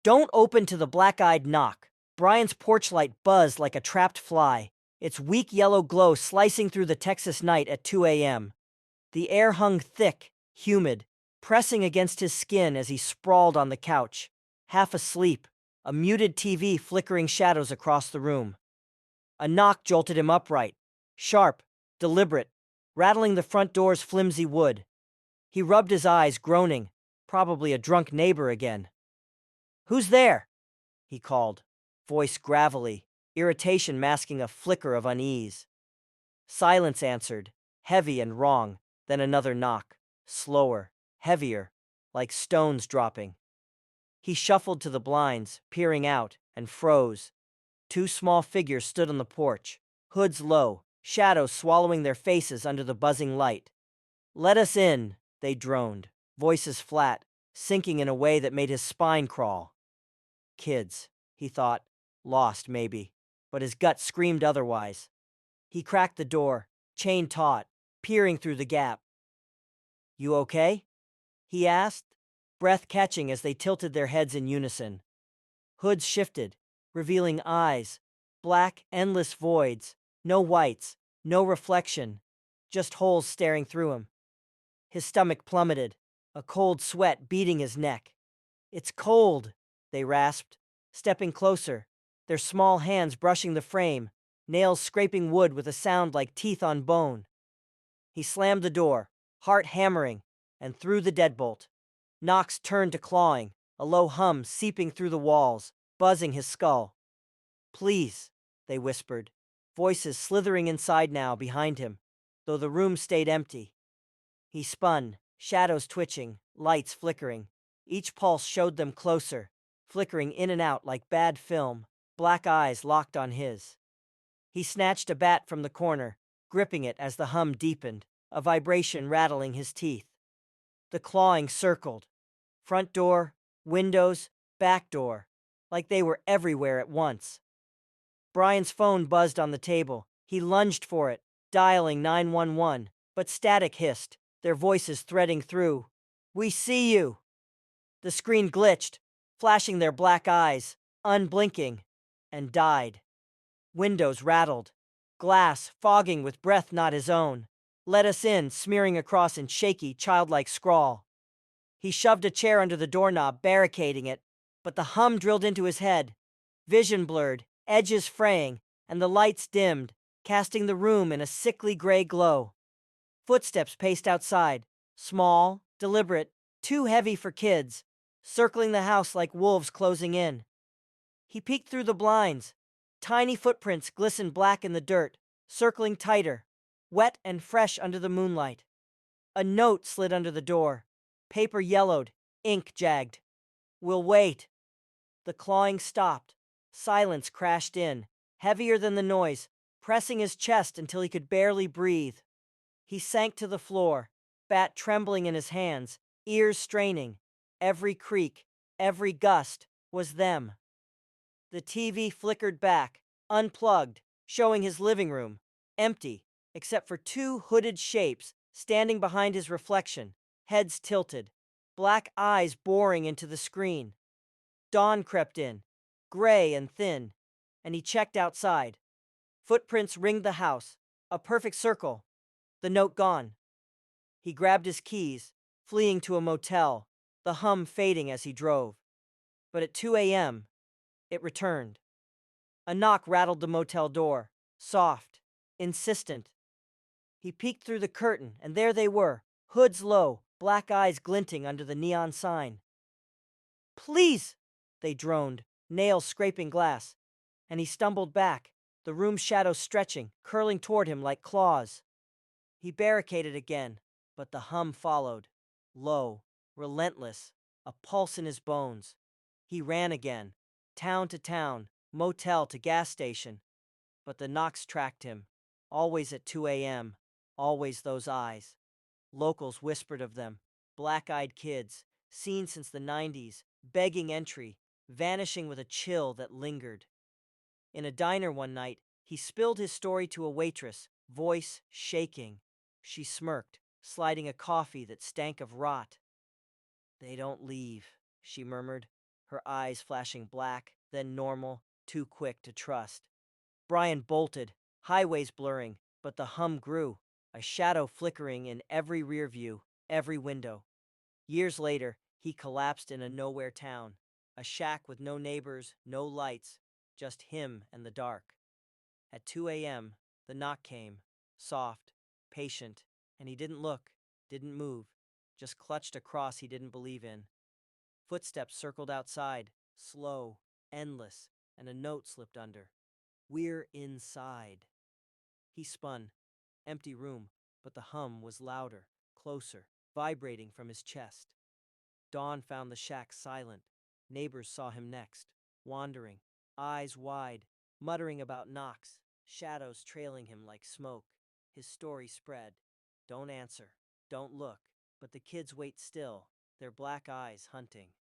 Don't open to the black-eyed knock. Brian's porch light buzzed like a trapped fly, its weak yellow glow slicing through the Texas night at 2 a.m. The air hung thick, humid, pressing against his skin as he sprawled on the couch, half asleep, a muted TV flickering shadows across the room. A knock jolted him upright, sharp, deliberate, rattling the front door's flimsy wood. He rubbed his eyes, groaning, probably a drunk neighbor again. "Who's there?" he called, voice gravelly, irritation masking a flicker of unease. Silence answered, heavy and wrong, then another knock, slower, heavier, like stones dropping. He shuffled to the blinds, peering out, and froze. Two small figures stood on the porch, hoods low, shadows swallowing their faces under the buzzing light. "Let us in," they droned, voices flat, sinking in a way that made his spine crawl. Kids, he thought, lost maybe, but his gut screamed otherwise. He cracked the door, chain taut, peering through the gap. "You okay?" he asked, breath catching as they tilted their heads in unison. Hoods shifted, revealing eyes, black, endless voids, no whites, no reflection, just holes staring through him. His stomach plummeted, a cold sweat beating his neck. "It's cold," they rasped, stepping closer, their small hands brushing the frame, nails scraping wood with a sound like teeth on bone. He slammed the door, heart hammering, and threw the deadbolt. Knocks turned to clawing, a low hum seeping through the walls, buzzing his skull. "Please," they whispered, voices slithering inside now behind him, though the room stayed empty. He spun, shadows twitching, lights flickering. Each pulse showed them closer, flickering in and out like bad film, black eyes locked on his. He snatched a bat from the corner, gripping it as the hum deepened, a vibration rattling his teeth. The clawing circled. Front door, windows, back door, like they were everywhere at once. Brian's phone buzzed on the table. He lunged for it, dialing 911, but static hissed, their voices threading through. "We see you!" The screen glitched, flashing their black eyes, unblinking, and died. Windows rattled, glass fogging with breath not his own. "Let us in," smearing across in shaky, childlike scrawl. He shoved a chair under the doorknob, barricading it, but the hum drilled into his head. Vision blurred, edges fraying, and the lights dimmed, casting the room in a sickly gray glow. Footsteps paced outside, small, deliberate, too heavy for kids, circling the house like wolves closing in. He peeked through the blinds. Tiny footprints glistened black in the dirt, circling tighter, wet and fresh under the moonlight. A note slid under the door, paper yellowed, ink jagged. "We'll wait." The clawing stopped. Silence crashed in, heavier than the noise, pressing his chest until he could barely breathe. He sank to the floor, bat trembling in his hands, ears straining. Every creak, every gust was them. The TV flickered back, unplugged, showing his living room, empty, except for two hooded shapes standing behind his reflection, heads tilted, black eyes boring into the screen. Dawn crept in, gray and thin, and he checked outside. Footprints ringed the house, a perfect circle, the note gone. He grabbed his keys, fleeing to a motel, the hum fading as he drove. But at 2 a.m., it returned. A knock rattled the motel door, soft, insistent. He peeked through the curtain, and there they were, hoods low, black eyes glinting under the neon sign. "Please!" they droned, nails scraping glass, and he stumbled back, the room's shadows stretching, curling toward him like claws. He barricaded again, but the hum followed, low, relentless, a pulse in his bones. He ran again, town to town, motel to gas station, but the knocks tracked him, always at 2 a.m., always those eyes. Locals whispered of them, black-eyed kids, seen since the 90s, begging entry, vanishing with a chill that lingered. In a diner one night, he spilled his story to a waitress, voice shaking. She smirked, sliding a coffee that stank of rot. "They don't leave," she murmured. her eyes flashing black, then normal, too quick to trust. Brian bolted, highways blurring, but the hum grew, a shadow flickering in every rear view, every window. Years later, he collapsed in a nowhere town, a shack with no neighbors, no lights, just him and the dark. At 2 a.m., the knock came, soft, patient, and he didn't look, didn't move, just clutched a cross he didn't believe in. Footsteps circled outside, slow, endless, and a note slipped under. "We're inside." He spun. Empty room, but the hum was louder, closer, vibrating from his chest. Dawn found the shack silent. Neighbors saw him next, wandering, eyes wide, muttering about knocks, shadows trailing him like smoke. His story spread. Don't answer, don't look, but the kids wait still, their black eyes hunting.